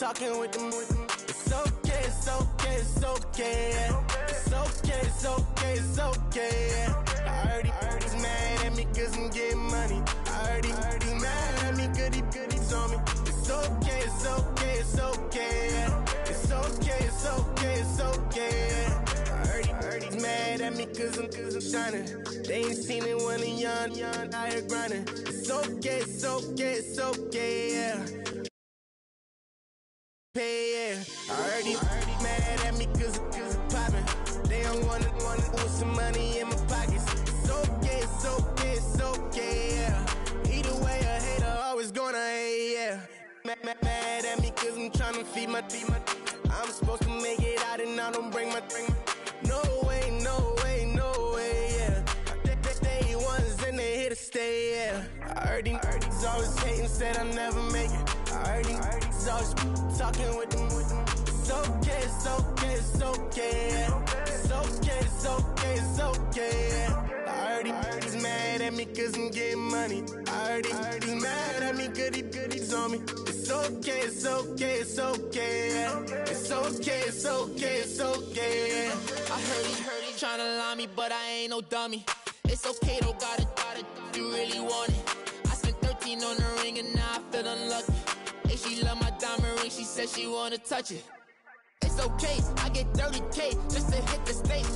talking with them. It's okay, it's okay, it's okay, yeah. It's okay, it's okay, it's okay, yeah. I heard he's mad at me cause I'm getting money. I heard he's mad at me cause he's on me. It's okay, it's okay, it's okay, yeah. It's okay, it's okay, it's okay, yeah. I heard he's mad at me cause I'm shining. They ain't seen it when I'm young, out here grinding. It's okay, it's okay, it's okay, yeah. Pay, yeah. I heard he's mad at me cause I'm poppin'. They don't wanna with some money in my pockets. It's okay, it's okay, it's okay, yeah. Either way, a hater always gonna hate, yeah. Mad at me cause I'm tryna feed my I'm supposed to make it out and I don't bring my no way, no way, no way, yeah. Day ones and they here to stay, yeah. I heard he's always hating, said I'll never make it. I heard he's always talking with them. It's okay, it's okay, it's okay, yeah. It's okay, it's okay, it's okay, yeah. I heard he's mad at me cause I'm getting money. I heard he's mad at me cause he's on me. It's okay, it's okay, it's okay, yeah. It's okay, it's okay, it's okay, yeah. I heard he tryna lie me, but I ain't no dummy. It's okay, though, got it, you really want it. I spent 13 on the ring and now I feel unlucky. Hey, she love my diamond ring, she said she wanna touch it. It's okay, I get 30K just to hit the stage.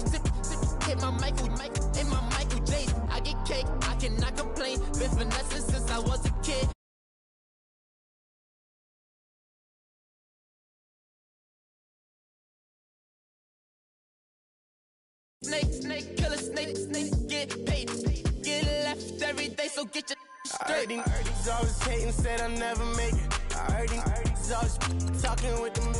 Hit my Michael, in my Michael J. I get cake, I cannot complain. Been finessing since I was a kid. Snake, killer snake, get paid. Get left every day, so get your straight. I heard he's always hating, said I'll never make it. I heard he's always talking with them.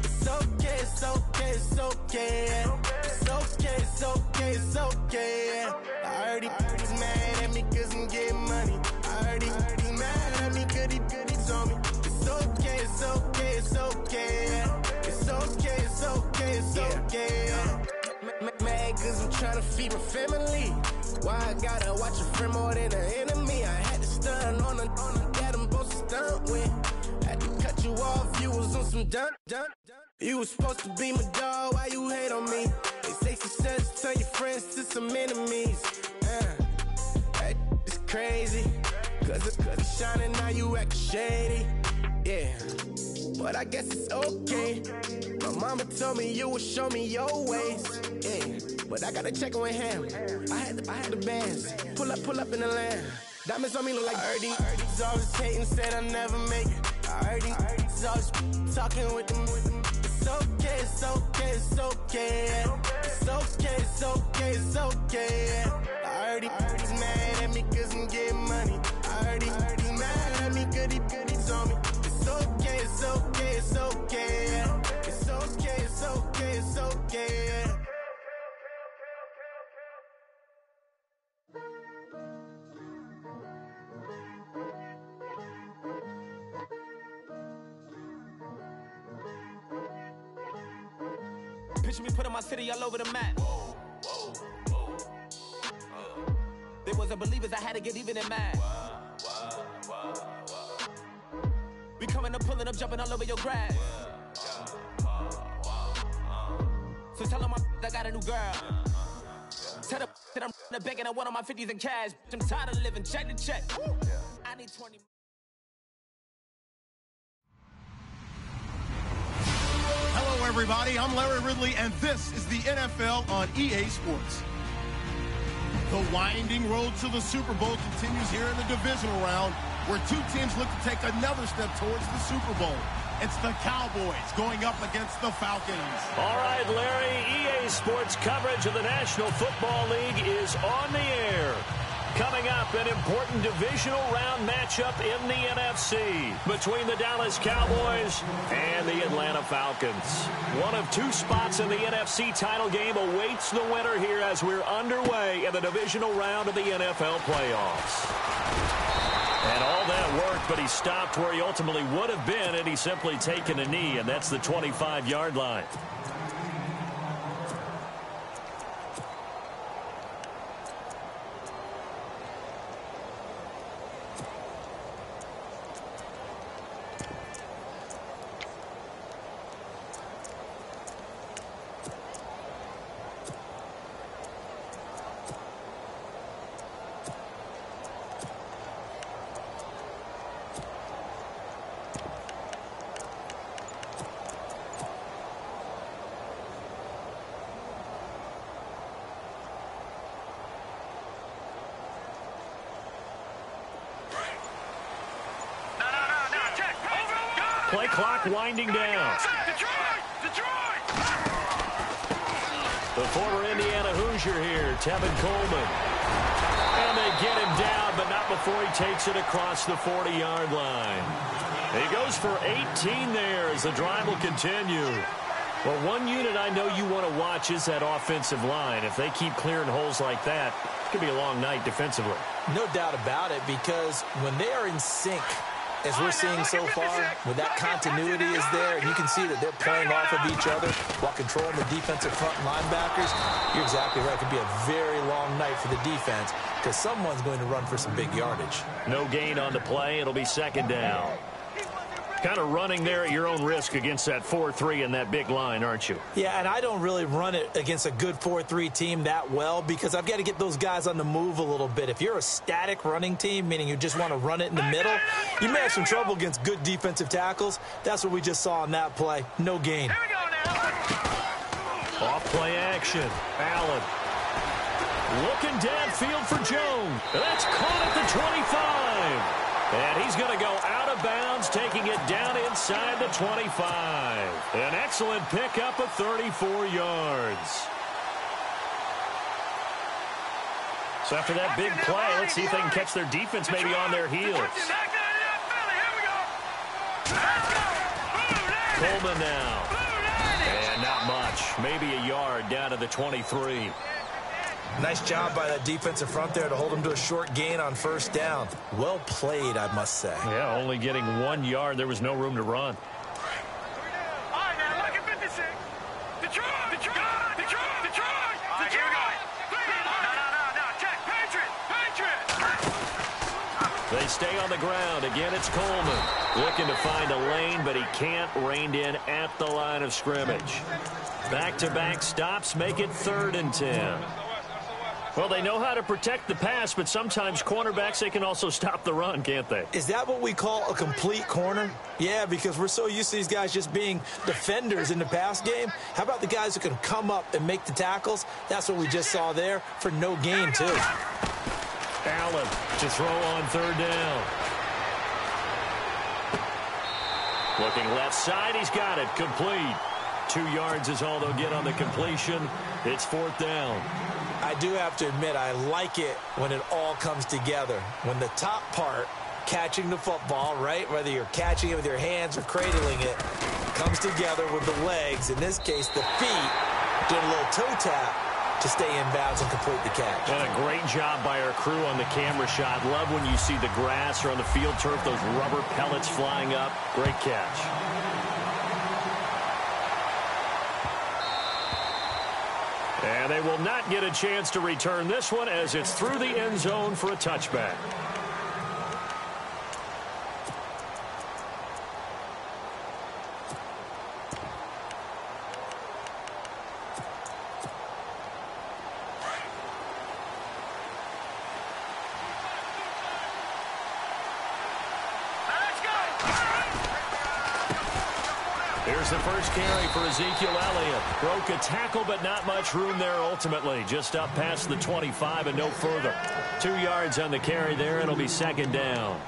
It's okay, it's okay, it's okay, yeah. It's okay, it's okay, it's okay, yeah. I heard he's mad at me cause I'm getting money. I heard he's mad at me cause he's on me. It's okay, it's okay, it's okay, yeah. It's okay, it's okay, it's okay, yeah. Mad cause I'm tryna feed my family. Why I gotta watch a friend more than an enemy? I had to stun on the that I'm supposed to stunt with. Had to cut you off, you was on some dun. You was supposed to be my dog, why you hate on me? They say success, turn your friends to some enemies. That is crazy. Cause it's shining, now you actin' shady. Yeah, but I guess it's okay. My mama told me you would show me your ways. Yeah, but I gotta check with him. I had the bands. Pull up in the land. Diamonds on me look like I heard he's always hating, said I'll never make it. I heard he's always talking with them. It's okay, it's okay, it's okay, yeah. It's okay, it's okay, it's okay, yeah. I heard he's mad at me cause I'm getting money. I heard he's mad at me cause he's on me. It's okay, it's okay, it's okay, yeah. It's okay, it's okay, it's okay, yeah. Picture me putting my city all over the map. They wasn't believers, I had to get even and mad. We coming up, pulling up, jumping all over your grass. So tell them I got a new girl. Tell them that I'm begging, I want on my 50s in cash. I'm tired of living check to check. I need 20. Hello, everybody. I'm Larry Ridley, and this is the NFL on EA Sports. The winding road to the Super Bowl continues here in the divisional round, where two teams look to take another step towards the Super Bowl. It's the Cowboys going up against the Falcons. All right, Larry, EA Sports coverage of the National Football League is on the air. Coming up, an important divisional round matchup in the NFC between the Dallas Cowboys and the Atlanta Falcons. One of two spots in the NFC title game awaits the winner here as we're underway in the divisional round of the NFL playoffs. And all that worked, but he stopped where he ultimately would have been had he simply taken a knee, and that's the 25-yard line. Play clock winding down. The former Indiana Hoosier here, Tevin Coleman. And they get him down, but not before he takes it across the 40-yard line. He goes for 18 there as the drive will continue. Well, one unit I know you want to watch is that offensive line. If they keep clearing holes like that, it could be a long night defensively. No doubt about it, because when they are in sync, as we're seeing so far, when that continuity is there, and you can see that they're playing off of each other while controlling the defensive front linebackers, you're exactly right. It could be a very long night for the defense because someone's going to run for some big yardage. No gain on the play. It'll be second down. Kind of running there at your own risk against that 4-3 and that big line, aren't you? Yeah, and I don't really run it against a good 4-3 team that well because I've got to get those guys on the move a little bit. If you're a static running team, meaning you just want to run it in the middle, you may have some trouble against good defensive tackles. That's what we just saw on that play. No gain. Here we go now. Off play action. Allen. Looking downfield for Jones. That's caught at the 25. And he's going to go out of bounds, taking it down inside the 25. An excellent pickup of 34 yards. So after that big play, let's see if they can catch their defense maybe on their heels. Coleman now. And not much. Maybe a yard down to the 23. Nice job by that defensive front there to hold him to a short gain on first down. Well played, I must say. Yeah, only getting 1 yard. There was no room to run. All right, now, look at 56. Detroit! Here we go. No. Check. Patriot. They stay on the ground. Again, it's Coleman. Looking to find a lane, but he can't. Reined in at the line of scrimmage. Back-to-back stops make it 3rd and 10. Well, they know how to protect the pass, but sometimes cornerbacks, they can also stop the run, can't they? Is that what we call a complete corner? Yeah, because we're so used to these guys just being defenders in the pass game. How about the guys who can come up and make the tackles? That's what we just saw there for no gain, too. Allen to throw on 3rd down. Looking left side, he's got it. Complete. 2 yards is all they'll get on the completion. It's 4th down. I do have to admit, I like it when it all comes together. When the top part, catching the football, right, whether you're catching it with your hands or cradling it, comes together with the legs, in this case the feet, doing a little toe tap to stay in bounds and complete the catch. And a great job by our crew on the camera shot. Love when you see the grass or on the field turf, those rubber pellets flying up. Great catch. And they will not get a chance to return this one as it's through the end zone for a touchback. Here's the first carry for Ezekiel Elliott. Broke a tackle, but not much room there ultimately. Just up past the 25 and no further. 2 yards on the carry there. It'll be 2nd down.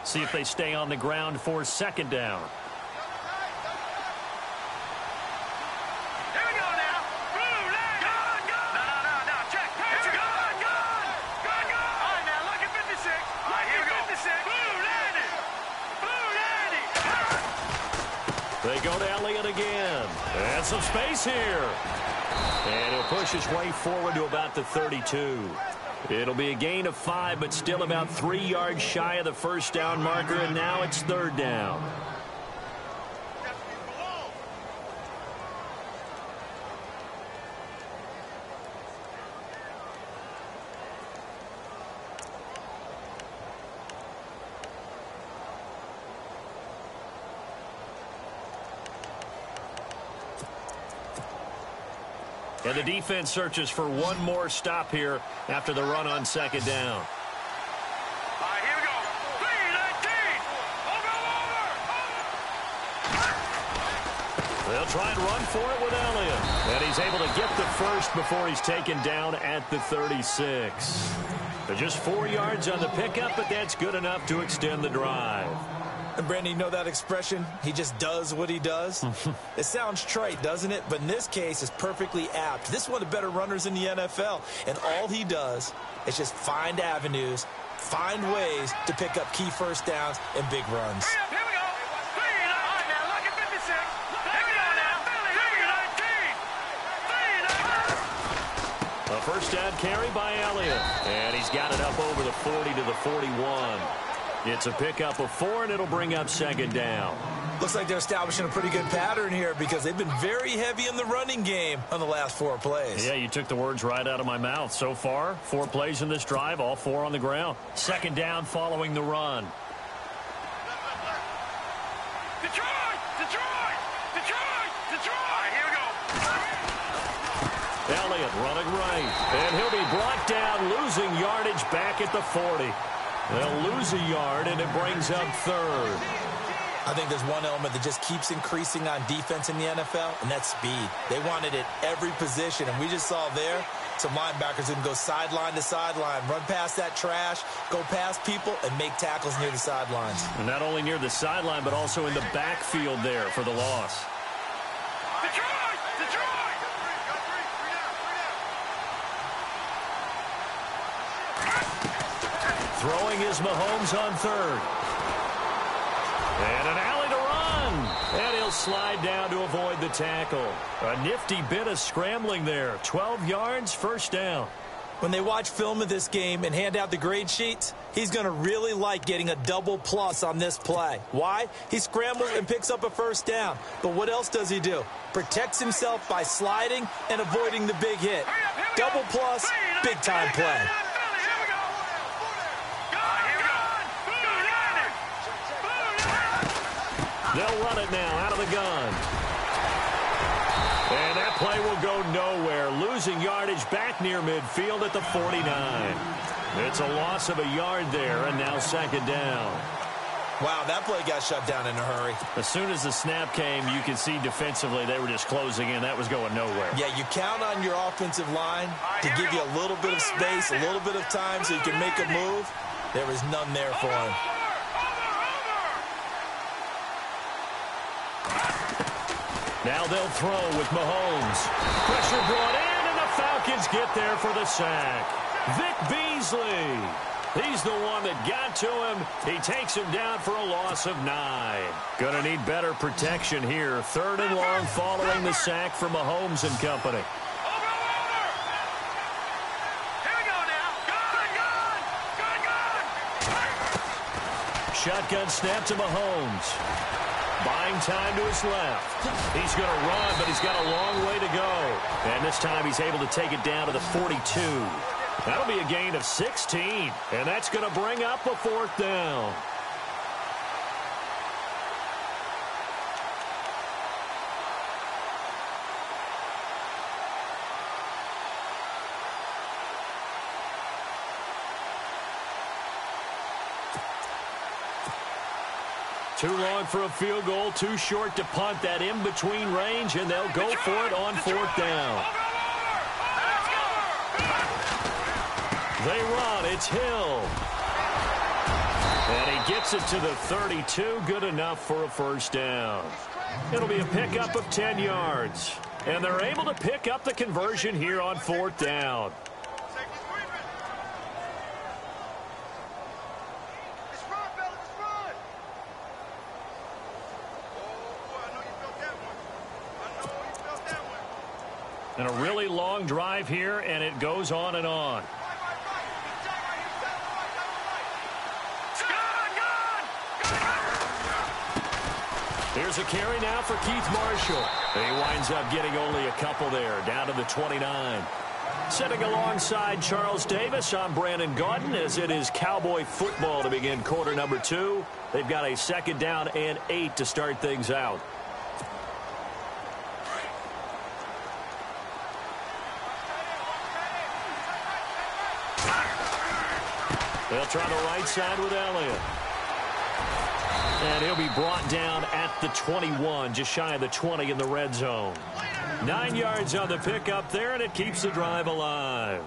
See if they stay on the ground for 2nd down. They go to Elliott again. And some space here. And he'll push his way forward to about the 32. It'll be a gain of 5, but still about 3 yards shy of the first down marker, and now it's 3rd down. And the defense searches for one more stop here after the run on 2nd down. All right, here we go. 3-19. Over. They'll try and run for it with Elliott. And he's able to get the first before he's taken down at the 36. But just 4 yards on the pickup, but that's good enough to extend the drive. And Brandon, you know that expression? He just does what he does? It sounds trite, doesn't it? But in this case, it's perfectly apt. This is one of the better runners in the NFL. And all he does is just find avenues, find ways to pick up key first downs and big runs. Here we go. Now look at 56. Here we go now. A first down carry by Elliott. And he's got it up over the 40 to the 41. It's a pickup of 4, and it'll bring up second down. Looks like they're establishing a pretty good pattern here because they've been very heavy in the running game on the last 4 plays. Yeah, you took the words right out of my mouth. So far, 4 plays in this drive, all 4 on the ground. Second down following the run. Detroit! Detroit! Detroit! Detroit! Here we go. Elliott running right. And he'll be brought down, losing yardage back at the 40. They'll lose a yard, and it brings up third. I think there's one element that just keeps increasing on defense in the NFL, and that's speed. They want it at every position, and we just saw there some linebackers who can go sideline to sideline, run past that trash, go past people, and make tackles near the sidelines. And not only near the sideline, but also in the backfield there for the loss. Detroit! Detroit! Throwing is Mahomes on third. And an alley to run. And he'll slide down to avoid the tackle. A nifty bit of scrambling there. 12 yards, first down. When they watch film of this game and hand out the grade sheets, he's going to really like getting a double plus on this play. Why? He scrambles and picks up a first down. But what else does he do? Protects himself by sliding and avoiding the big hit. Double plus, big time play. They'll run it now out of the gun. And that play will go nowhere. Losing yardage back near midfield at the 49. It's a loss of a yard there, and now second down. Wow, that play got shut down in a hurry. As soon as the snap came, you could see defensively they were just closing in. That was going nowhere. Yeah, you count on your offensive line to give you a little bit of space, a little bit of time so you can make a move. There was none there for him. Now they'll throw with Mahomes. Pressure brought in, and the Falcons get there for the sack. Vic Beasley. He's the one that got to him. He takes him down for a loss of 9. Gonna need better protection here. Third and long following the sack from Mahomes and company. Here we go now. Good. Shotgun snap to Mahomes. Buying time to his left. He's going to run, but he's got a long way to go. And this time he's able to take it down to the 42. That'll be a gain of 16. And that's going to bring up a fourth down. Too long for a field goal, too short to punt that in-between range, and they'll go for it on fourth down. They run, it's Hill. And he gets it to the 32, good enough for a first down. It'll be a pickup of 10 yards. And they're able to pick up the conversion here on fourth down. And a really long drive here, and it goes on and on. Here's a carry now for Keith Marshall. And he winds up getting only a couple there, down to the 29. Sitting alongside Charles Davis, I'm Brandon Gaudin, as it is Cowboy football to begin quarter number 2. They've got a second down and 8 to start things out. They'll try the right side with Elliott. And he'll be brought down at the 21, just shy of the 20 in the red zone. 9 yards on the pickup there, and it keeps the drive alive.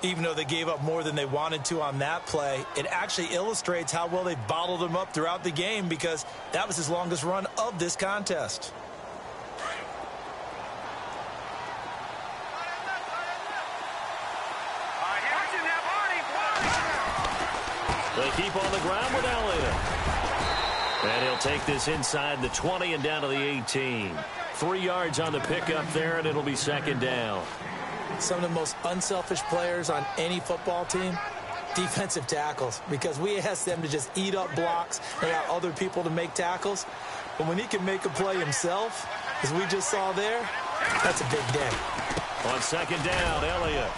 Even though they gave up more than they wanted to on that play, it actually illustrates how well they've bottled them up throughout the game, because that was his longest run of this contest. They keep on the ground with Elliott. And he'll take this inside the 20 and down to the 18. 3 yards on the pickup there, and it'll be second down. Some of the most unselfish players on any football team, defensive tackles, because we ask them to just eat up blocks and allow other people to make tackles. But when he can make a play himself, as we just saw there, that's a big day. On second down, Elliott.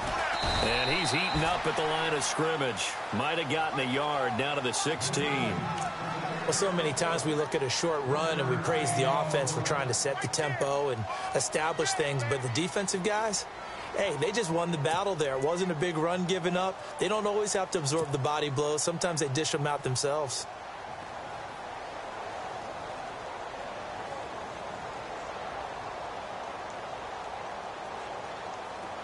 And he's heating up at the line of scrimmage. Might have gotten a yard down to the 16. Well, so many times we look at a short run and we praise the offense for trying to set the tempo and establish things. But the defensive guys, hey, they just won the battle there. It wasn't a big run given up. They don't always have to absorb the body blows. Sometimes they dish them out themselves.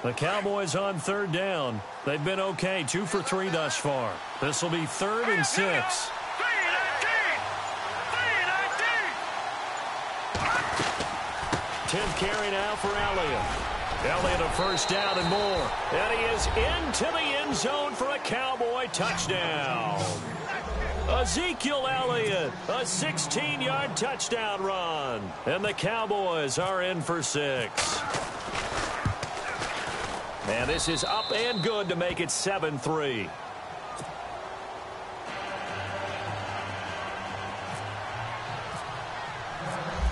The Cowboys on third down. They've been okay, 2 for 3 thus far. This will be 3rd and 6. 10th carry now for Elliott. Elliott a first down and more. And he is into the end zone for a Cowboy touchdown. Ezekiel Elliott, a 16-yard touchdown run. And the Cowboys are in for 6. And this is up and good to make it 7-3.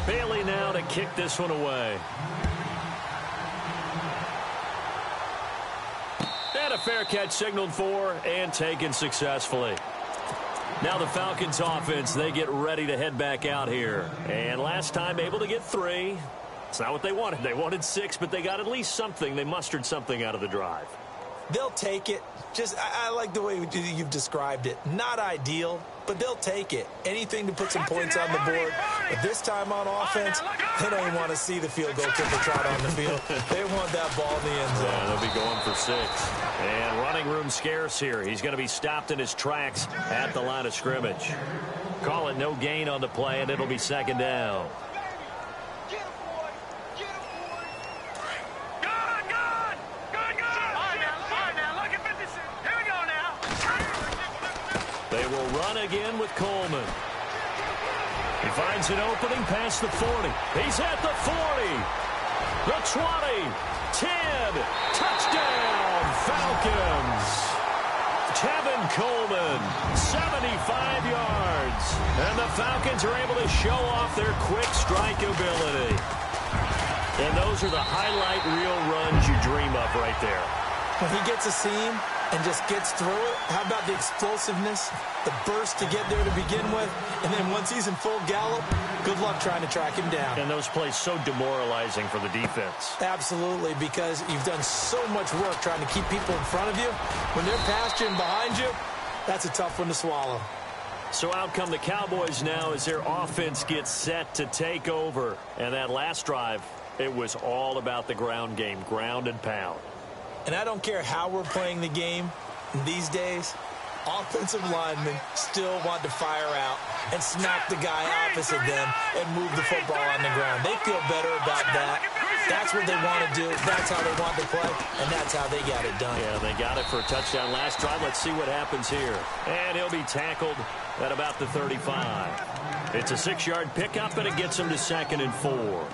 Bailey now to kick this one away. And a fair catch signaled for and taken successfully. Now the Falcons offense, they get ready to head back out here. And last time able to get 3. It's not what they wanted. They wanted 6, but they got at least something. They mustered something out of the drive. They'll take it. I like the way you've described it. Not ideal, but they'll take it. Anything to put some points on the board. But this time on offense, they don't even want to see the field goal kicker trot on the field. They want that ball in the end zone. Yeah, they'll be going for 6. And running room scarce here. He's going to be stopped in his tracks at the line of scrimmage. Call it no gain on the play, and it'll be second down. They will run again with Coleman. He finds an opening past the 40. He's at the 40. The 20. 10. Touchdown, Falcons. Tevin Coleman, 75 yards. And the Falcons are able to show off their quick strike ability. And those are the highlight reel runs you dream of right there. When he gets a seam and just gets through it, how about the explosiveness, the burst to get there to begin with, and then once he's in full gallop, good luck trying to track him down. And those plays so demoralizing for the defense. Absolutely, because you've done so much work trying to keep people in front of you. When they're past you and behind you, that's a tough one to swallow. So out come the Cowboys now as their offense gets set to take over. And that last drive, it was all about the ground game, ground and pound. And I don't care how we're playing the game these days, offensive linemen still want to fire out and smack the guy opposite them and move the football on the ground. They feel better about that. That's what they want to do. That's how they want to play, and that's how they got it done. Yeah, they got it for a touchdown last drive. Let's see what happens here. And he'll be tackled at about the 35. It's a 6-yard pickup, and it gets him to 2nd and 4.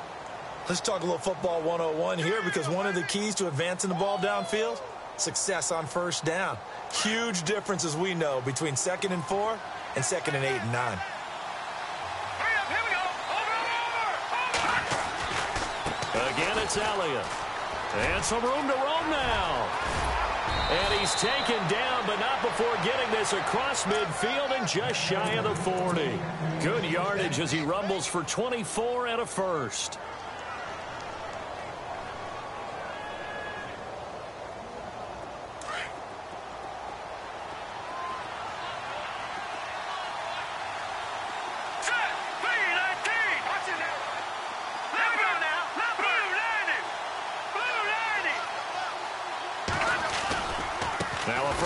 Let's talk a little football 101 here, because one of the keys to advancing the ball downfield, success on first down. Huge difference, as we know, between 2nd and 4 and 2nd and 8 and 9. Again, it's Elliott. And some room to roam now. And he's taken down, but not before getting this across midfield and just shy of the 40. Good yardage as he rumbles for 24 and a first.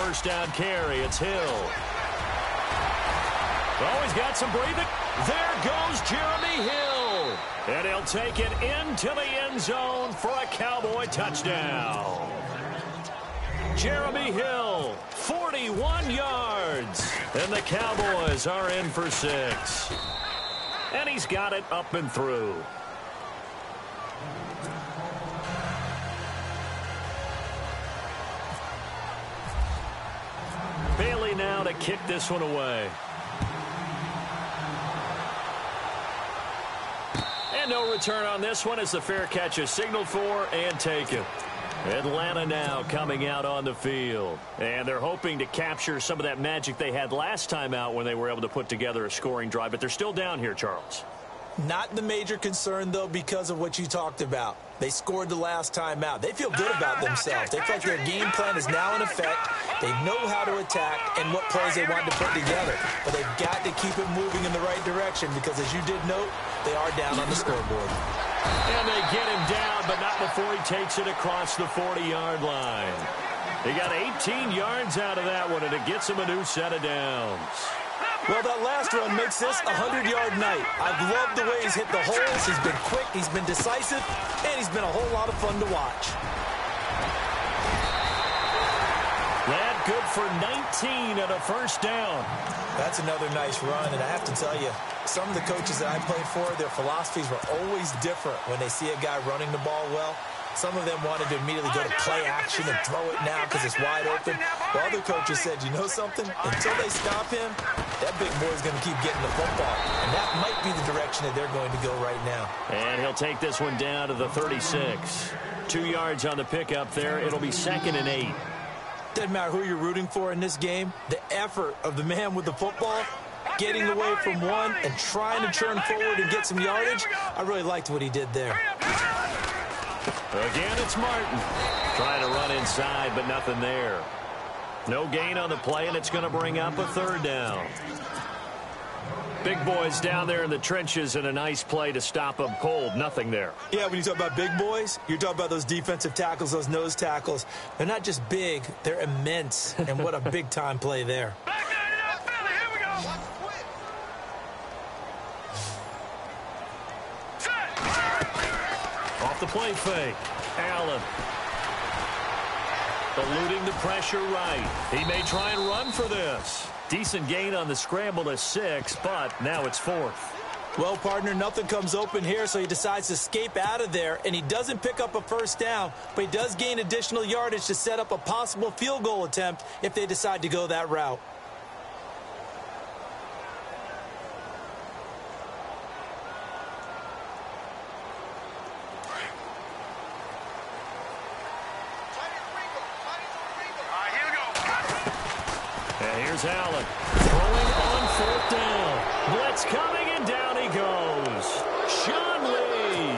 first down carry. It's Hill. Oh, he's got some breathing. There goes Jeremy Hill. And he'll take it into the end zone for a Cowboy touchdown. Jeremy Hill, 41 yards. And the Cowboys are in for 6. And he's got it up and through. Bailey now to kick this one away. And no return on this one as the fair catch is signaled for and taken. Atlanta now coming out on the field. And they're hoping to capture some of that magic they had last time out when they were able to put together a scoring drive. But they're still down here, Charles. Not the major concern, though, because of what you talked about. They scored the last time out. They feel good about themselves. They feel like their game plan is now in effect. They know how to attack and what plays they want to put together. But they've got to keep it moving in the right direction because, as you did note, they are down on the scoreboard. And they get him down, but not before he takes it across the 40-yard line. They got 18 yards out of that one, and it gets him a new set of downs. Well, that last run makes this a 100-yard night. I've loved the way he's hit the holes. He's been quick, he's been decisive, and he's been a whole lot of fun to watch. That good for 19 at a first down. That's another nice run, and I have to tell you, some of the coaches that I played for, their philosophies were always different when they see a guy running the ball well. Some of them wanted to immediately go to play action and throw it now because it's wide open. While other coaches said, you know something? Until they stop him, that big boy's going to keep getting the football. And that might be the direction that they're going to go right now. And he'll take this one down to the 36. 2 yards on the pickup there. It'll be 2nd and 8. Doesn't matter who you're rooting for in this game. The effort of the man with the football, getting away from one and trying to turn forward and get some yardage, I really liked what he did there. Again, it's Martin. Trying to run inside, but nothing there. No gain on the play, and it's going to bring up a 3rd down. Big boys down there in the trenches, and a nice play to stop them cold. Nothing there. Yeah, when you talk about big boys, you're talking about those defensive tackles, those nose tackles. They're not just big, they're immense. And what a big-time play there. Off the play fake. Allen. Eluding the pressure right. He may try and run for this. Decent gain on the scramble to 6, but now it's 4th. Well, partner, nothing comes open here, so he decides to escape out of there, and he doesn't pick up a first down, but he does gain additional yardage to set up a possible field goal attempt if they decide to go that route. Here's Allen throwing on 4th down. Blitz coming, and down he goes. Sean Lee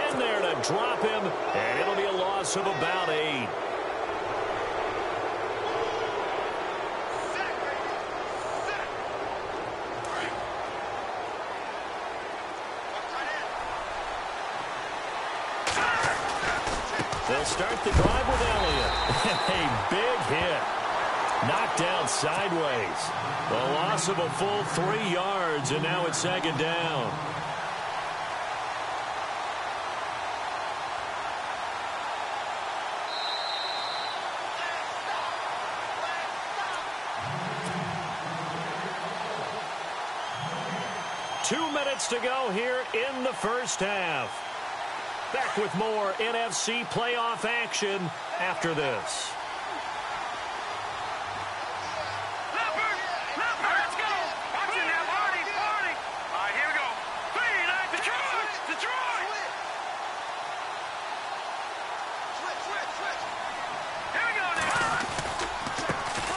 in there to drop him, and it'll be a loss of about 8. They'll start the drive with Elliott. A big hit. Knocked down sideways. The loss of a full 3 yards, and now it's 2nd down. Two minutes to go here in the first half. Back with more NFC playoff action after this.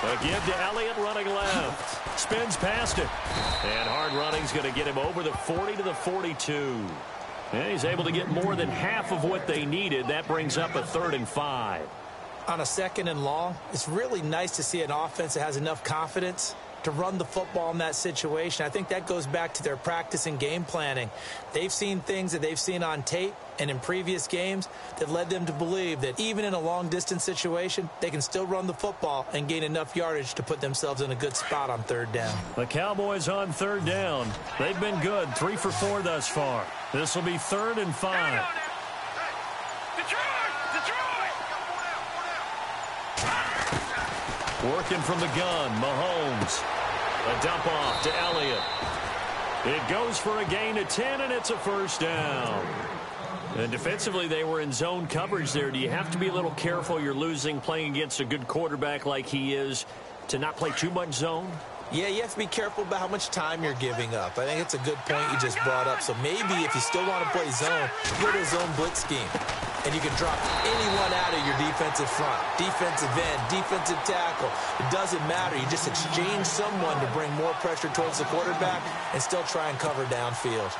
A give to Elliott running left. Spins past it. And hard running's going to get him over the 40 to the 42. And he's able to get more than half of what they needed. That brings up a 3rd and 5. On a 2nd and long, it's really nice to see an offense that has enough confidence to run the football in that situation. I think that goes back to their practice and game planning. They've seen things that they've seen on tape and in previous games that led them to believe that even in a long-distance situation, they can still run the football and gain enough yardage to put themselves in a good spot on third down. The Cowboys on third down. They've been good, 3 for 4 thus far. This will be 3rd and 5. Working from the gun, Mahomes. A dump off to Elliott. It goes for a gain of 10, and it's a first down. And defensively, they were in zone coverage there. Do you have to be a little careful? You're losing playing against a good quarterback like he is to not play too much zone? Yeah, you have to be careful about how much time you're giving up. I think it's a good point you just brought up. So maybe if you still want to play zone, go to a zone blitz scheme. And you can drop anyone out of your defensive front, defensive end, defensive tackle. It doesn't matter. You just exchange someone to bring more pressure towards the quarterback and still try and cover downfield.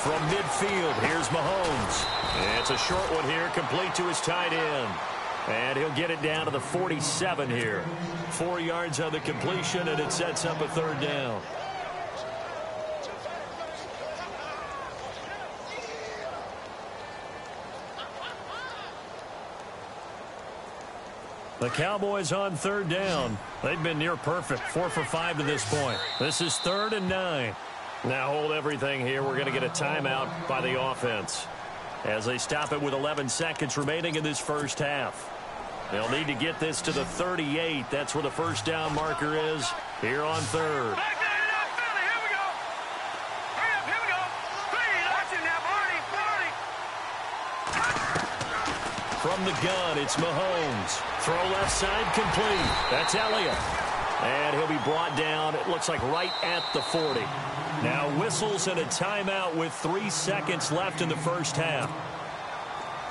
From midfield, here's Mahomes. It's a short one here, complete to his tight end. And he'll get it down to the 47 here. 4 yards on the completion, and it sets up a third down. The Cowboys on third down. They've been near perfect, 4 for 5 to this point. This is 3rd and 9. Now hold everything here. We're going to get a timeout by the offense as they stop it with 11 seconds remaining in this first half. They'll need to get this to the 38. That's where the first down marker is here on third. From the gun, it's Mahomes. Throw left side complete. That's Elliott. And he'll be brought down, it looks like right at the 40. Now whistles and a timeout with 3 seconds left in the first half.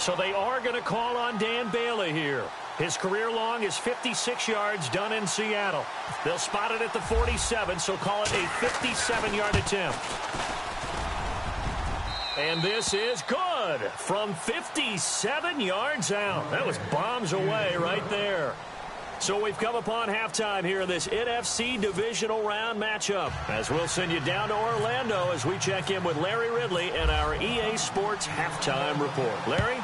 So they are going to call on Dan Bailey here. His career long is 56 yards done in Seattle. They'll spot it at the 47, so call it a 57-yard attempt. And this is good from 57 yards out. That was bombs away right there. So we've come upon halftime here in this NFC divisional round matchup, as we'll send you down to Orlando as we check in with Larry Ridley and our EA Sports halftime report. Larry?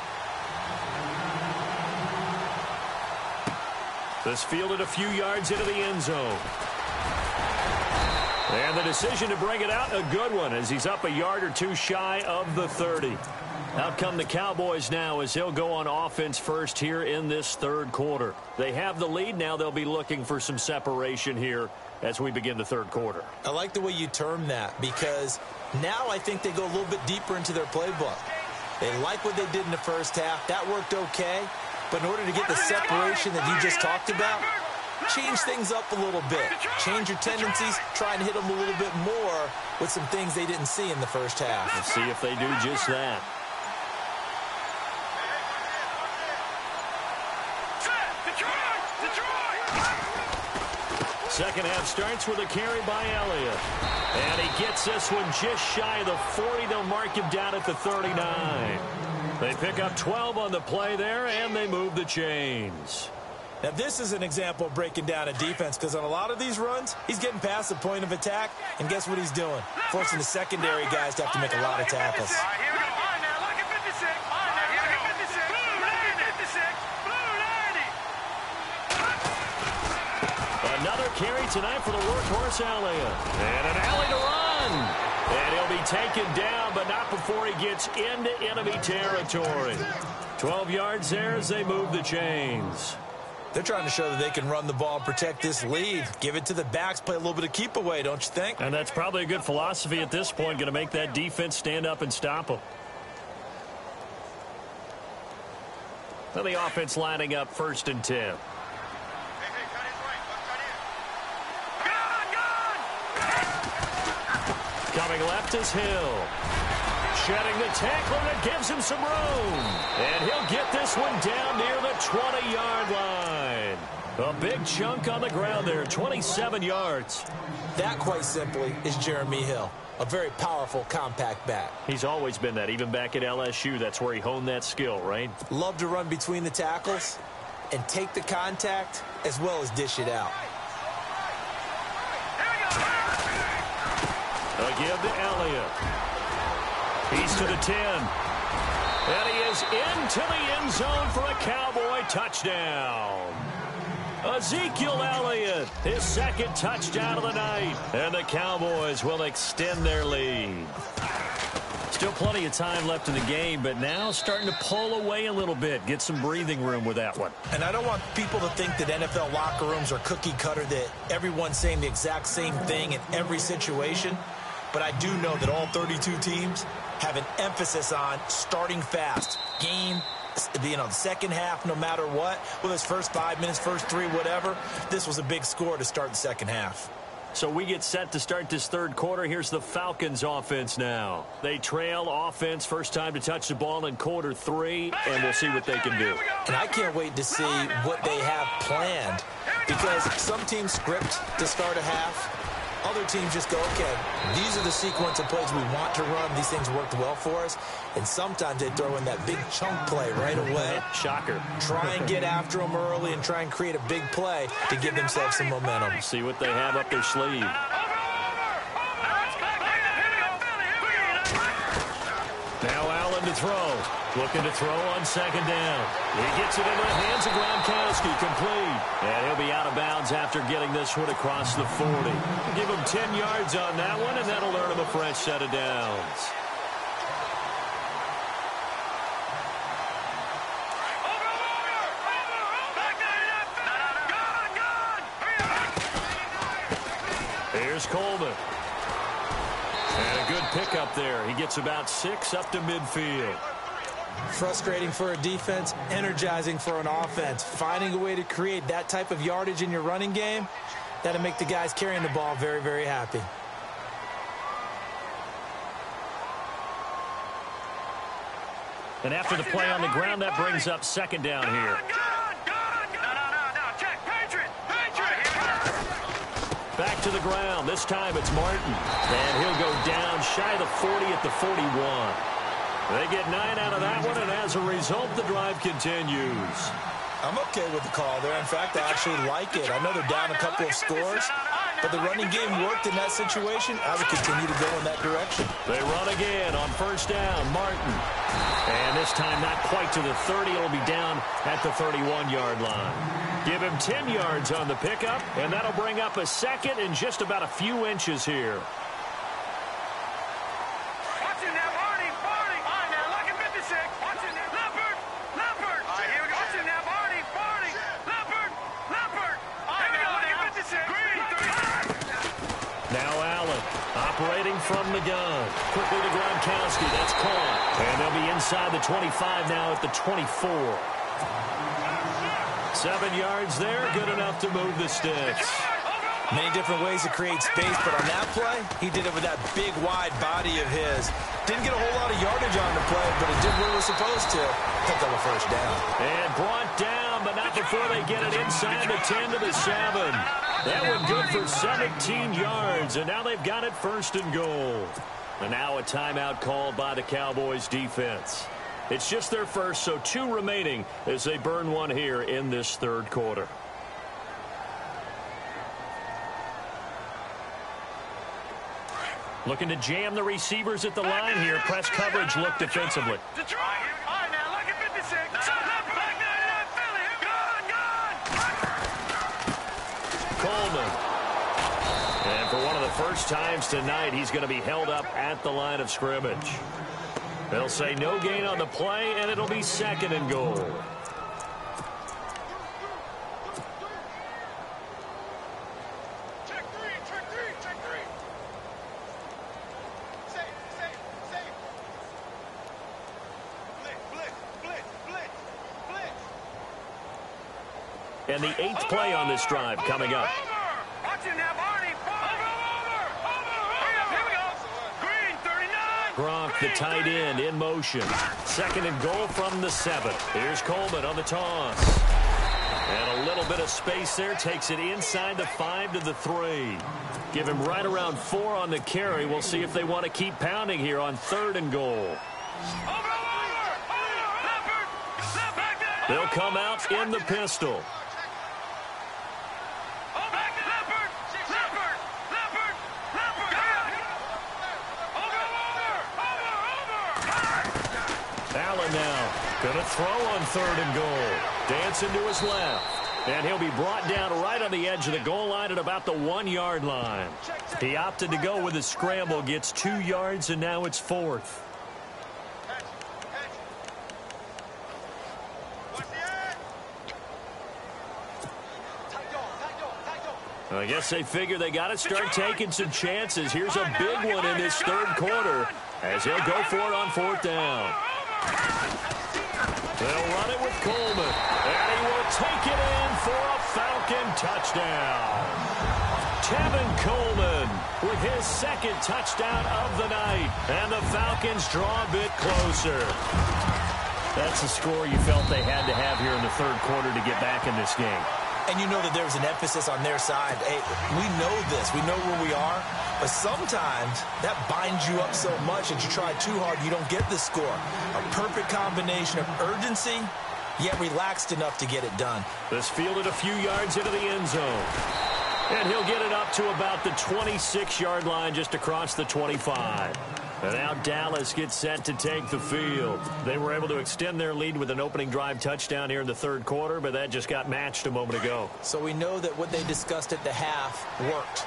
This fielded a few yards into the end zone. And the decision to bring it out, a good one, as he's up a yard or two shy of the 30. Out come the Cowboys now as they'll go on offense first here in this third quarter. They have the lead. Now they'll be looking for some separation here as we begin the third quarter. I like the way you term that, because now I think they go a little bit deeper into their playbook. They like what they did in the first half. That worked okay. But in order to get the separation that you just talked about, change things up a little bit. Change your tendencies. Try and hit them a little bit more with some things they didn't see in the first half. Let's see if they do just that. Second half starts with a carry by Elliott. And he gets this one just shy of the 40. They'll mark him down at the 39. They pick up 12 on the play there, and they move the chains. Now, this is an example of breaking down a defense, because on a lot of these runs, he's getting past the point of attack, and guess what he's doing? Forcing the secondary guys to have to make a lot of tackles. Another carry tonight for the workhorse Elliott. And an alley to run. And he'll be taken down, but not before he gets into enemy territory. 12 yards there as they move the chains. They're trying to show that they can run the ball and protect this lead. Give it to the backs, play a little bit of keep away, don't you think? And that's probably a good philosophy at this point, going to make that defense stand up and stop them. Now the offense lining up 1st and 10. Coming left is Hill. Shedding the tackler that gives him some room. And he'll get this one down near the 20-yard line. A big chunk on the ground there, 27 yards. That, quite simply, is Jeremy Hill. A very powerful, compact back. He's always been that, even back at LSU. That's where he honed that skill, right? Love to run between the tackles and take the contact as well as dish it out. A give to Elliott. He's to the 10. And he is into the end zone for a Cowboy touchdown. Ezekiel Elliott, his second touchdown of the night. And the Cowboys will extend their lead. Still plenty of time left in the game, but now starting to pull away a little bit. Get some breathing room with that one. And I don't want people to think that NFL locker rooms are cookie cutter, that everyone's saying the exact same thing in every situation. But I do know that all 32 teams have an emphasis on starting fast. Game, the second half, no matter what. Whether it's first 5 minutes, first 3, whatever. This was a big score to start the second half. So we get set to start this third quarter. Here's the Falcons offense now. They trail offense, first time to touch the ball in quarter 3, and we'll see what they can do. And I can't wait to see what they have planned, because some teams script to start a half. Other teams just go, okay, these are the sequence of plays we want to run. These things worked well for us. And sometimes they throw in that big chunk play right away. Shocker. Try and get after them early and try and create a big play to give themselves some momentum. See what they have up their sleeve. Now Allen to throw. Looking to throw on second down. He gets it into the hands of Gronkowski, complete. And he'll be out of bounds after getting this one across the 40. Give him 10 yards on that one, and that'll earn him a fresh set of downs. Here's Coleman. And a good pickup there. He gets about 6 up to midfield. Frustrating for a defense, energizing for an offense. Finding a way to create that type of yardage in your running game, that'll make the guys carrying the ball very, very happy. And after the play on the ground, that brings up second down here. Back to the ground. This time it's Martin. And he'll go down shy of the 40 at the 41. They get 9 out of that one, and as a result, the drive continues. I'm okay with the call there. In fact, I actually like it. I know they're down a couple of scores, but the running game worked in that situation. I would continue to go in that direction. They run again on first down. Martin. And this time not quite to the 30. It'll be down at the 31-yard line. Give him 10 yards on the pickup, and that'll bring up a second in just about a few inches here. Operating from the gun. Quickly to Gronkowski. That's caught. And they'll be inside the 25 now at the 24. 7 yards there. Good enough to move the sticks. Many different ways to create space, but on that play, he did it with that big, wide body of his. Didn't get a whole lot of yardage on the play, but it did what it was supposed to. Picked up a first down. And brought down, but not before they get it inside the 10 to the 7. That one good for 17 yards, and now they've got it first and goal. And now a timeout called by the Cowboys defense. It's just their first, so 2 remaining as they burn one here in this third quarter. Looking to jam the receivers at the line here. Press coverage look defensively. Coleman. And for one of the first times tonight, he's going to be held up at the line of scrimmage. They'll say no gain on the play, and it'll be second and goal. Check three. Safe. Blitz. And the 8th play on this drive coming up. Watch him now, Barney. Here we go. Green, 39. Gronk, the tight end, in motion. Second and goal from the 7. Here's Coleman on the toss. And a little bit of space there. Takes it inside the 5 to the 3. Give him right around 4 on the carry. We'll see if they want to keep pounding here on 3rd and goal. They'll come out in the pistol. Allen now going to throw on 3rd and goal. Dancing to his left. And he'll be brought down right on the edge of the goal line at about the 1-yard line. He opted to go with a scramble, gets 2 yards, and now it's 4th. I guess they figure they got to start taking some chances. Here's a big one in this 3rd quarter as he'll go for it on 4th down. They'll run it with Coleman, and he will take it in for a Falcon touchdown. Tevin Coleman with his 2nd touchdown of the night, and the Falcons draw a bit closer. That's the score you felt they had to have here in the 3rd quarter to get back in this game. And you know that there's an emphasis on their side. Hey, we know this. We know where we are. But sometimes that binds you up so much that you try too hard, you don't get the score. A perfect combination of urgency, yet relaxed enough to get it done. This fielded a few yards into the end zone. And he'll get it up to about the 26-yard line just across the 25. And now Dallas gets set to take the field. They were able to extend their lead with an opening drive touchdown here in the 3rd quarter, but that just got matched a moment ago. So we know that what they discussed at the half worked.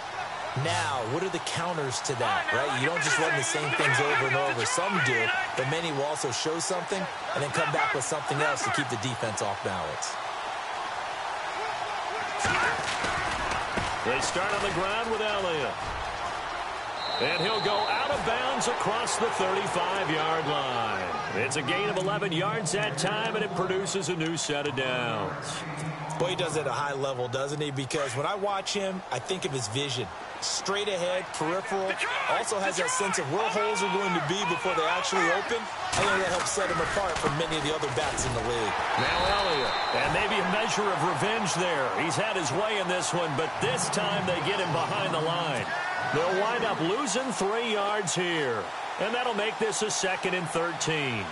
Now, what are the counters to that, right? You don't just run the same things over and over. Some do, but many will also show something and then come back with something else to keep the defense off balance. They start on the ground with Elliott. And he'll go out of bounds across the 35-yard line. It's a gain of 11 yards that time, and it produces a new set of downs. Boy, he does it at a high level, doesn't he? Because when I watch him, I think of his vision. Straight ahead, peripheral. Also has that sense of where holes are going to be before they actually open. I think that helps set him apart from many of the other backs in the league. Now Elliott, and maybe a measure of revenge there. He's had his way in this one, but this time they get him behind the line. They'll wind up losing 3 yards here. And that'll make this a 2nd and 13.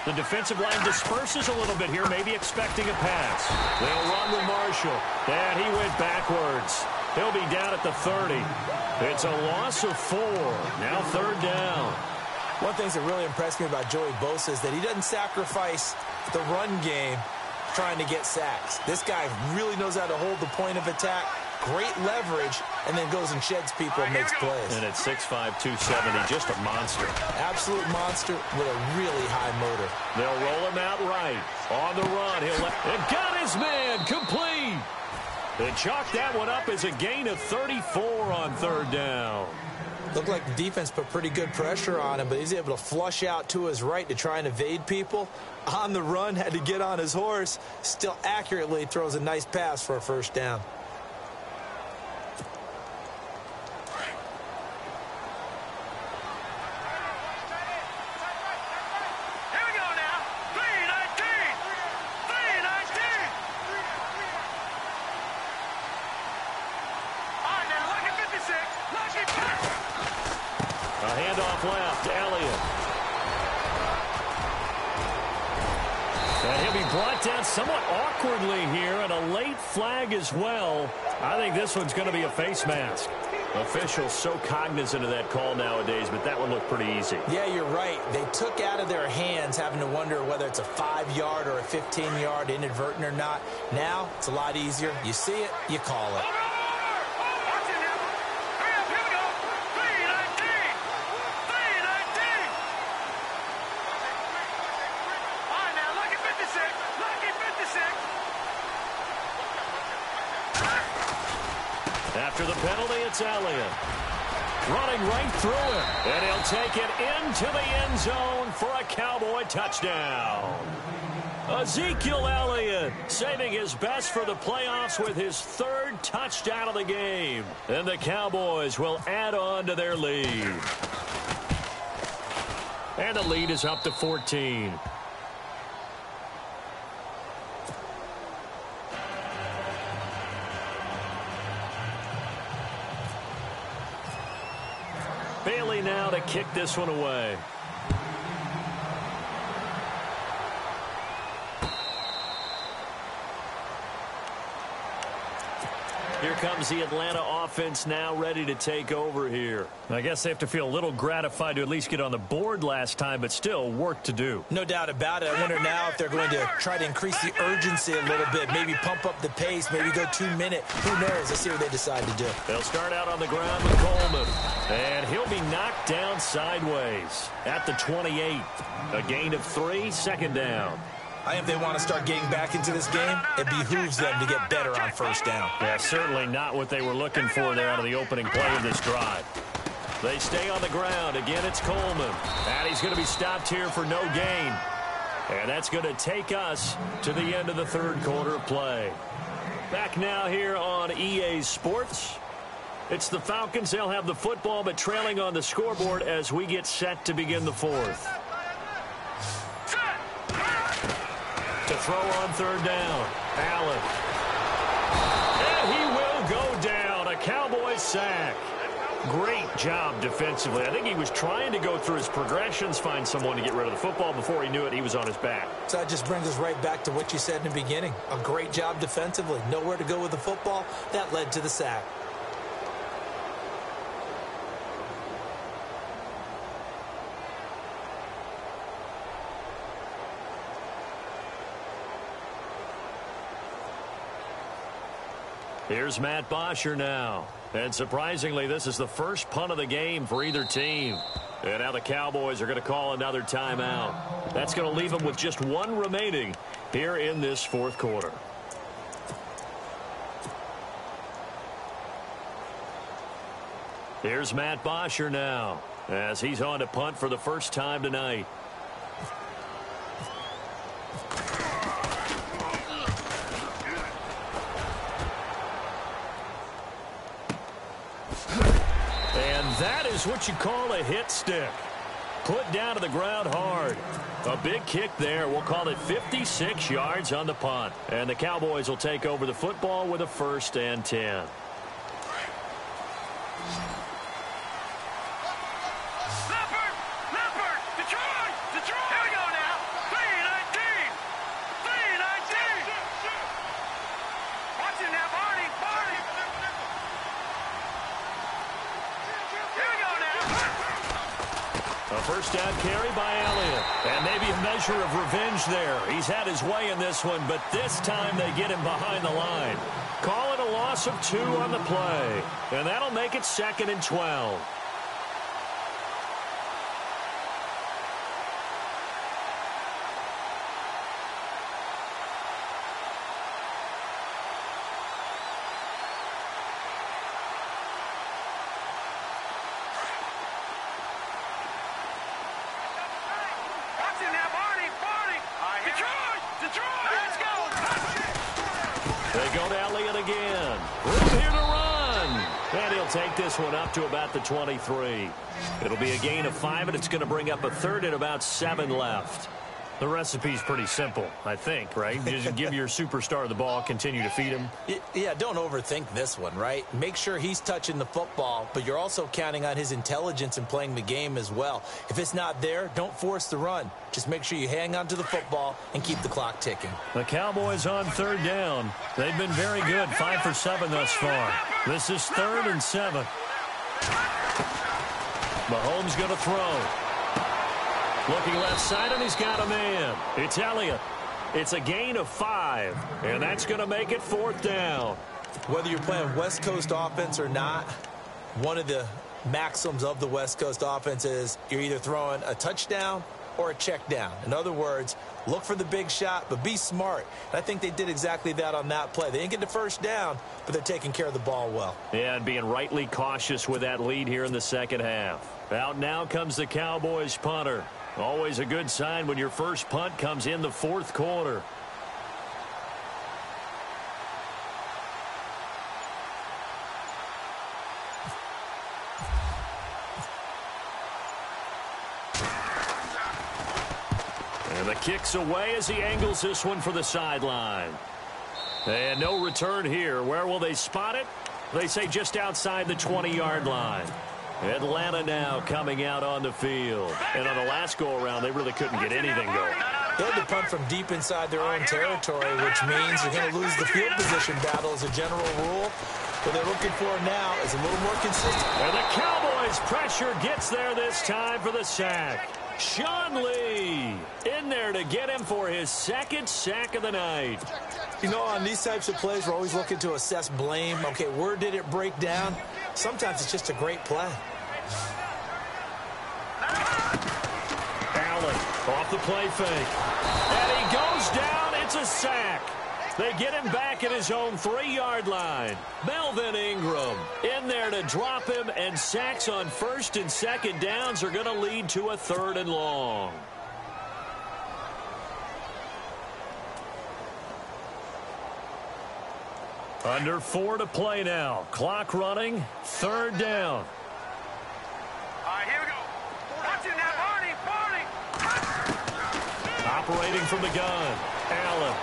The defensive line disperses a little bit here, maybe expecting a pass. They'll run with Marshall, and he went backwards. He'll be down at the 30. It's a loss of 4. Now 3rd down. One thing that really impressed me about Joey Bosa is that he doesn't sacrifice the run game trying to get sacks. This guy really knows how to hold the point of attack, great leverage, and then goes and sheds people and makes plays. And at 6'5", 270, just a monster. Absolute monster with a really high motor. They'll roll him out right. On the run, and got his man complete. They chalk that one up as a gain of 34 on 3rd down. Looked like the defense put pretty good pressure on him, but he's able to flush out to his right to try and evade people. On the run, had to get on his horse. Still accurately throws a nice pass for a 1st down. Left, Elliott. And he'll be brought down somewhat awkwardly here, and a late flag as well. I think this one's going to be a face mask. Officials so cognizant of that call nowadays, but that one looked pretty easy. Yeah, you're right. They took out of their hands having to wonder whether it's a 5-yard or a 15-yard inadvertent or not. Now, it's a lot easier. You see it, you call it. After the penalty, it's Elliott. running right through it. And he'll take it into the end zone for a Cowboy touchdown. Ezekiel Elliott saving his best for the playoffs with his third touchdown of the game. And the Cowboys will add on to their lead. And the lead is up to 14. Bailey now to kick this one away. Here comes the Atlanta offense now ready to take over here. I guess they have to feel a little gratified to at least get on the board last time, but still work to do. No doubt about it. I wonder now if they're going to try to increase the urgency a little bit, maybe pump up the pace, maybe go 2 minute. Who knows? Let's see what they decide to do. They'll start out on the ground with Coleman, and he'll be knocked down sideways at the 28. A gain of 3, second down. I think if they want to start getting back into this game, it behooves them to get better on first down. Yeah, certainly not what they were looking for there out of the opening play of this drive. They stay on the ground. Again, it's Coleman. And he's going to be stopped here for no gain. And that's going to take us to the end of the third quarter of play. Back now here on EA Sports. It's the Falcons. They'll have the football, but trailing on the scoreboard as we get set to begin the fourth. To throw on third down, Allen. And he will go down. A Cowboys sack. Great job defensively. I think he was trying to go through his progressions, find someone to get rid of the football. Before he knew it, he was on his back. So that just brings us right back to what you said in the beginning. A great job defensively. Nowhere to go with the football. That led to the sack. Here's Matt Bosher now. And surprisingly, this is the first punt of the game for either team. And now the Cowboys are going to call another timeout. That's going to leave them with just one remaining here in this fourth quarter. Here's Matt Bosher now as he's on to punt for the first time tonight. That is what you call a hit stick. Put down to the ground hard. A big kick there. We'll call it 56 yards on the punt. And the Cowboys will take over the football with a 1st and 10. First down carry by Elliott. And maybe a measure of revenge there. He's had his way in this one, but this time they get him behind the line. Call it a loss of 2 on the play. And that'll make it 2nd and 12. Take this one up to about the 23. It'll be a gain of 5, and it's going to bring up a 3rd and about 7 left. The recipe's pretty simple, I think, right? Just give your superstar the ball, continue to feed him. Yeah, don't overthink this one, right? Make sure he's touching the football, but you're also counting on his intelligence in playing the game as well. If it's not there, don't force the run. Just make sure you hang on to the football and keep the clock ticking. The Cowboys on 3rd down. They've been very good, 5 for 7 thus far. This is 3rd and 7. Mahomes going to throw. Looking left side, and he's got a man. It's Elliott. It's a gain of 5, and that's going to make it 4th down. Whether you're playing West Coast offense or not, one of the maxims of the West Coast offense is you're either throwing a touchdown or a check down. In other words, look for the big shot, but be smart. And I think they did exactly that on that play. They didn't get the first down, but they're taking care of the ball well. Yeah, and being rightly cautious with that lead here in the second half. Out now comes the Cowboys punter. Always a good sign when your first punt comes in the fourth quarter. And the kick's away as he angles this one for the sideline. And no return here. Where will they spot it? They say just outside the 20-yard line. Atlanta now coming out on the field. And on the last go-around, they really couldn't get anything going. They had to punt from deep inside their own territory, which means they're going to lose the field position battle as a general rule. What they're looking for now is a little more consistent. And the Cowboys' pressure gets there this time for the sack. Sean Lee in there to get him for his second sack of the night. You know, on these types of plays, we're always looking to assess blame. Okay, where did it break down? Sometimes it's just a great play. Allen off the play fake. And he goes down. It's a sack. They get him back at his own 3-yard line. Melvin Ingram in there to drop him, and sacks on first and second downs are going to lead to a 3rd and long. Under 4 to play now. Clock running. 3rd down. All right, here we go. Watch it now, Barney. Operating from the gun. Allen.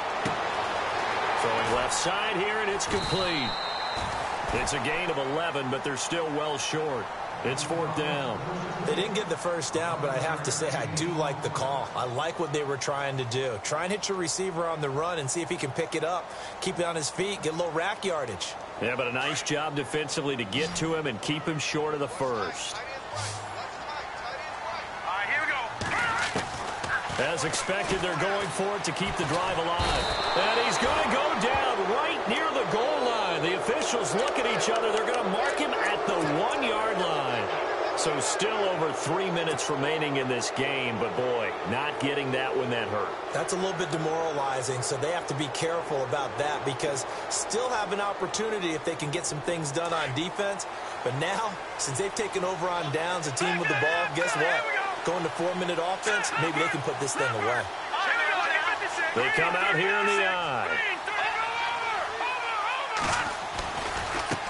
Throwing left side here, and it's complete. It's a gain of 11, but they're still well short. It's 4th down. They didn't get the first down, but I have to say I do like the call. I like what they were trying to do. Try and hit your receiver on the run and see if he can pick it up. Keep it on his feet, get a little rack yardage. Yeah, but a nice job defensively to get to him and keep him short of the first. All right, here we go. As expected, they're going for it to keep the drive alive. And he's going to go down right near the goal line. The officials look at each other. They're going to mark him at the 1-yard line. So still over 3 minutes remaining in this game. But, boy, not getting that when that hurt. That's a little bit demoralizing, so they have to be careful about that because still have an opportunity if they can get some things done on defense. But now, since they've taken over on downs, a team with the ball, guess what? Going to 4-minute offense, maybe they can put this thing away. They come out here in the eye.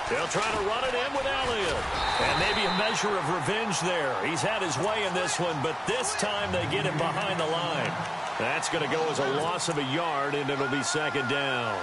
They'll try to run it in with Elliott. And maybe a measure of revenge there. He's had his way in this one, but this time they get him behind the line. That's going to go as a loss of a yard, and it'll be 2nd down.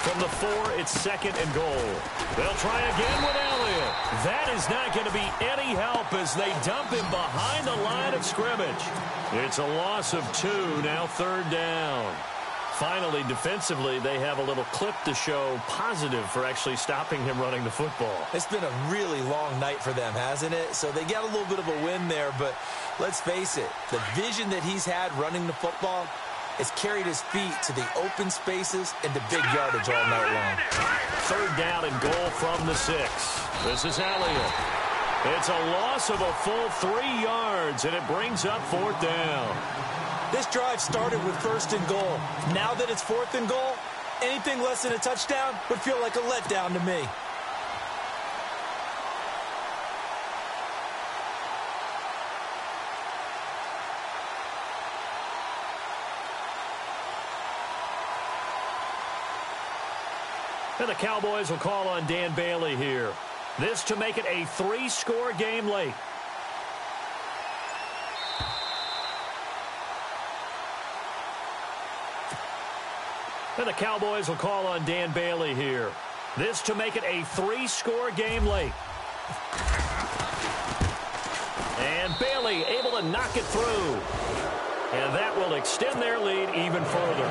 From the 4, it's 2nd and goal. They'll try again with Elliott. That is not going to be any help as they dump him behind the line of scrimmage. It's a loss of 2, now 3rd down. Finally, defensively, they have a little clip to show positive for actually stopping him running the football. It's been a really long night for them, hasn't it? So they got a little bit of a win there, but let's face it, the vision that he's had running the football has carried his feet to the open spaces and the big yardage all night long. 3rd down and goal from the 6. This is Elliott. It's a loss of a full 3 yards, and it brings up 4th down. This drive started with 1st and goal. Now that it's 4th and goal, anything less than a touchdown would feel like a letdown to me. And the Cowboys will call on Dan Bailey here. This to make it a 3-score game late. And the Cowboys will call on Dan Bailey here. This to make it a 3-score game late. And Bailey able to knock it through. And that will extend their lead even further.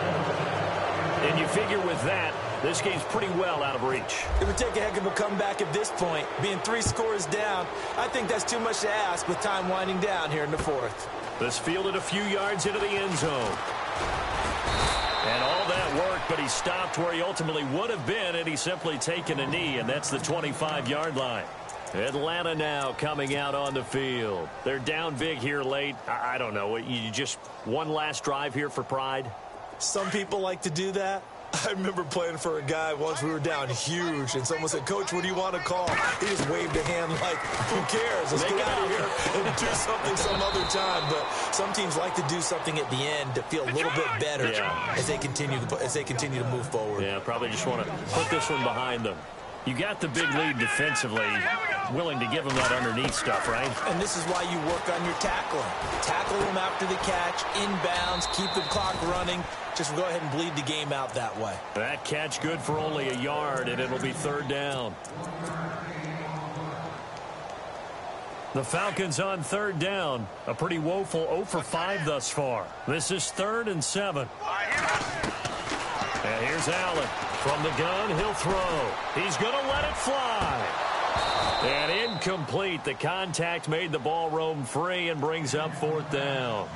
And you figure with that, this game's pretty well out of reach. It would take a heck of a comeback at this point. Being 3 scores down, I think that's too much to ask with time winding down here in the 4th. This fielded a few yards into the end zone. And all that work, but he stopped where he ultimately would have been had he simply taken a knee, and that's the 25-yard line. Atlanta now coming out on the field. They're down big here late. I don't know. You just one last drive here for pride? Some people like to do that. I remember playing for a guy once. We were down huge, and someone said, "Coach, what do you want to call?" He just waved a hand like, "Who cares? Let's get out of here and do something some other time." But some teams like to do something at the end to feel a little bit better as they continue to move forward. Yeah, probably just want to put this one behind them. You got the big lead defensively, willing to give them that underneath stuff, right? And this is why you work on your tackling. Tackle them after the catch, inbounds, keep the clock running. Just go ahead and bleed the game out that way. That catch good for only a yard, and it'll be 3rd down. The Falcons on 3rd down. A pretty woeful 0 for 5 thus far. This is 3rd and 7. And here's Allen. From the gun, he'll throw. He's going to let it fly. And incomplete. The contact made the ball roam free and brings up 4th down.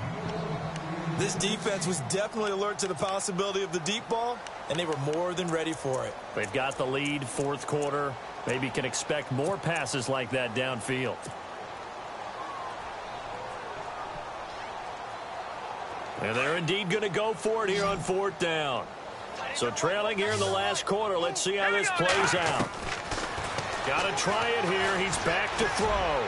This defense was definitely alert to the possibility of the deep ball, and they were more than ready for it. They've got the lead, 4th quarter. Maybe can expect more passes like that downfield. And they're indeed going to go for it here on 4th down. So trailing here in the last quarter. Let's see how this plays out. Got to try it here. He's back to throw.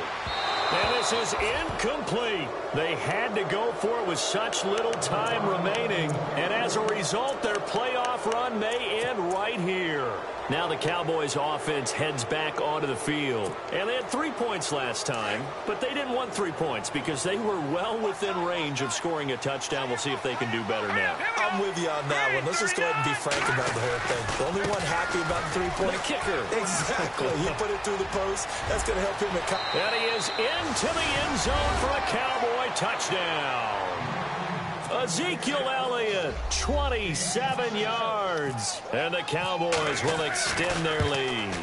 And this is incomplete. They had to go for it with such little time remaining. And as a result, their playoff run may end right here. Now the Cowboys offense heads back onto the field. And they had 3 points last time, but they didn't want 3 points because they were well within range of scoring a touchdown. We'll see if they can do better now. I'm with you on that one. Let's just go ahead and be frank about the whole thing. The only one happy about the 3-point. The kicker. Exactly. He put it through the post. That's going to help him. And he is into the end zone for a Cowboy touchdown. Ezekiel Elliott, 27 yards. And the Cowboys will extend their lead.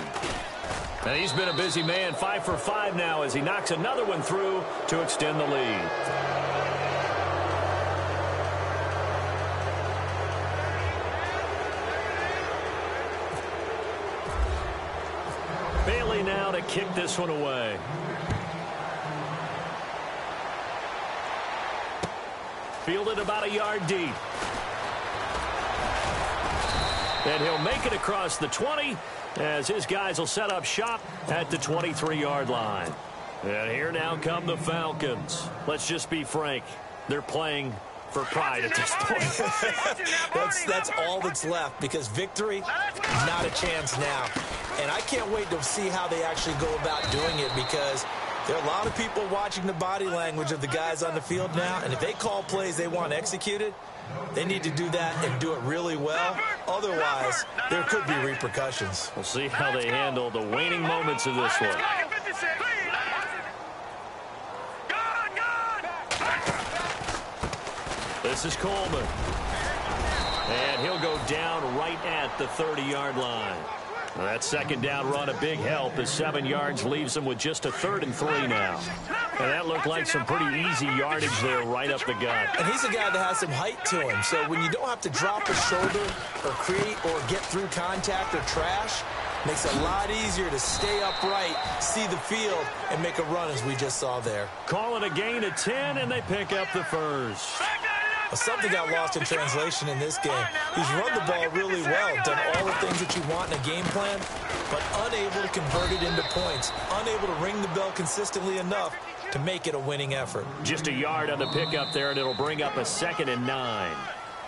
And he's been a busy man, 5 for 5 now as he knocks another one through to extend the lead. Bailey now to kick this one away. Fielded about a yard deep. And he'll make it across the 20 as his guys will set up shop at the 23-yard line. And here now come the Falcons. Let's just be frank. They're playing for pride at this point. That's all that's left because victory, not a chance now. And I can't wait to see how they actually go about doing it because there are a lot of people watching the body language of the guys on the field now, and if they call plays they want executed, they need to do that and do it really well. Otherwise, there could be repercussions. We'll see how they handle the waning moments of this one. This is Coleman. And he'll go down right at the 30-yard line. Well, that 2nd down run a big help as 7 yards leaves them with just a 3rd and 3 now. And that looked like some pretty easy yardage there right up the gut. And he's a guy that has some height to him. So when you don't have to drop a shoulder or create or get through contact or trash, makes it a lot easier to stay upright, see the field, and make a run as we just saw there. Call it a gain of 10, and they pick up the first. Something got lost in translation in this game. He's run the ball really well, done all the things that you want in a game plan, but unable to convert it into points, unable to ring the bell consistently enough to make it a winning effort. Just a yard on the pickup there, and it'll bring up a 2nd and 9.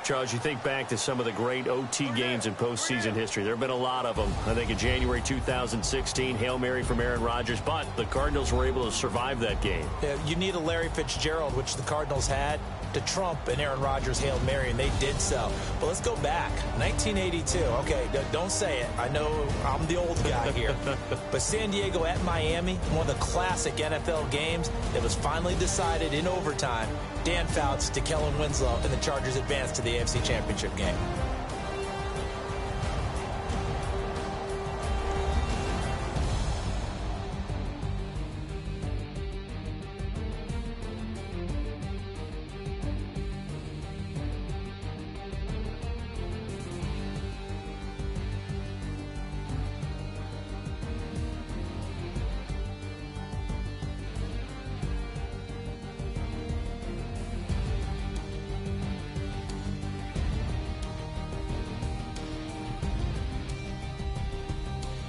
Charles, you think back to some of the great OT games in postseason history. There have been a lot of them. I think in January 2016, Hail Mary from Aaron Rodgers, but the Cardinals were able to survive that game. Yeah, you need a Larry Fitzgerald, which the Cardinals had, to trump an Aaron Rodgers Hail Mary, and they did so. But let's go back. 1982. Okay, don't say it. I know I'm the old guy here. But San Diego at Miami, one of the classic NFL games that was finally decided in overtime. Dan Fouts to Kellen Winslow, and the Chargers advanced to the AFC Championship game.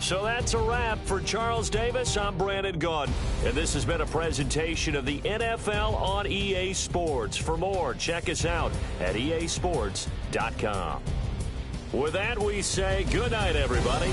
So that's a wrap for Charles Davis. I'm Brandon Gaudin, and this has been a presentation of the NFL on EA Sports. For more, check us out at easports.com. With that, we say good night, everybody.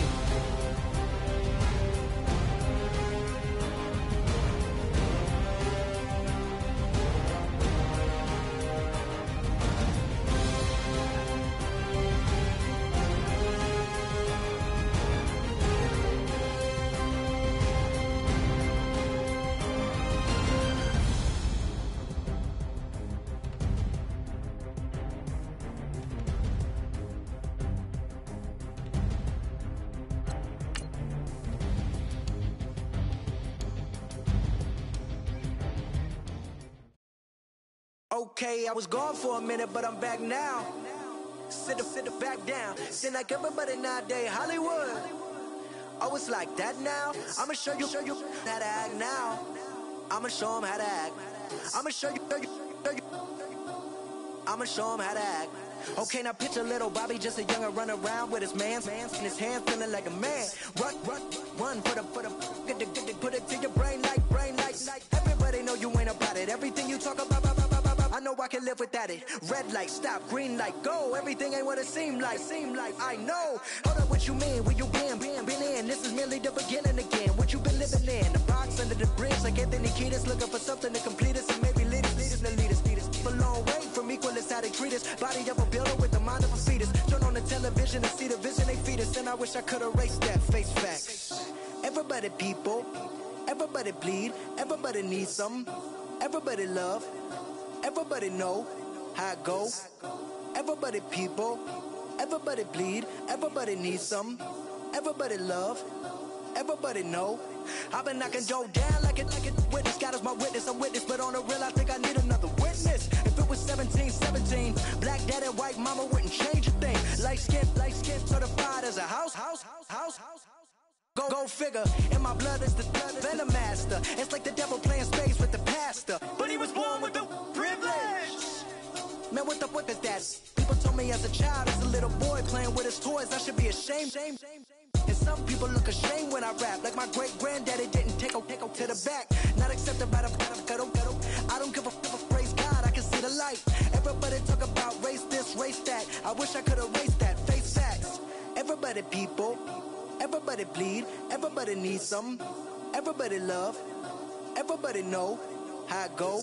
Okay, I was gone for a minute, but I'm back now. Sit back down. Then like everybody nowadays, Hollywood. Oh, it's like that now? I'ma show you how to act now. I'ma show them how to act. I'ma show you. I'ma show them how to act. Okay, now picture little Bobby, just a young'un run around with his man in his hand, feeling like a man. Run for the put it to your brain like. Everybody know you ain't about it. Everything you talk about, I know I can live without it. Red light, stop, green light, go. Everything ain't what it seem like. I know. Hold up, what you mean? Where you been in? This is merely the beginning again. What you been living in? The box under the bridge, like Anthony Kiedis, looking for something to complete us and maybe lead us. A long way from equal is how they treat us. Body of a builder with the mind of a fetus. Turn on the television and see the vision they feed us. And I wish I could erase that face fact. Everybody people, everybody bleed, everybody needs some, everybody love, everybody know how it go. Everybody people, everybody bleed, everybody needs some, everybody love, everybody know. I've been knocking Joe down like it witness. God is my witness, I'm witness, but on the real I think I need another witness. If it was 17, black dad and white mama wouldn't change a thing. Light skin, certified as a house. Go figure, in my blood is the venom master. It's like the devil playing space with the pastor. But he was born with the privilege. Man, what is that? People told me as a child, as a little boy playing with his toys, I should be ashamed. And some people look ashamed when I rap, like my great-granddaddy didn't take to the back. Not accepted by the ghetto. I don't give a praise God, I can see the light. Everybody talk about race this, race that. I wish I could erase that, face facts. Everybody people, everybody bleed, everybody needs some, everybody love, everybody know how it go.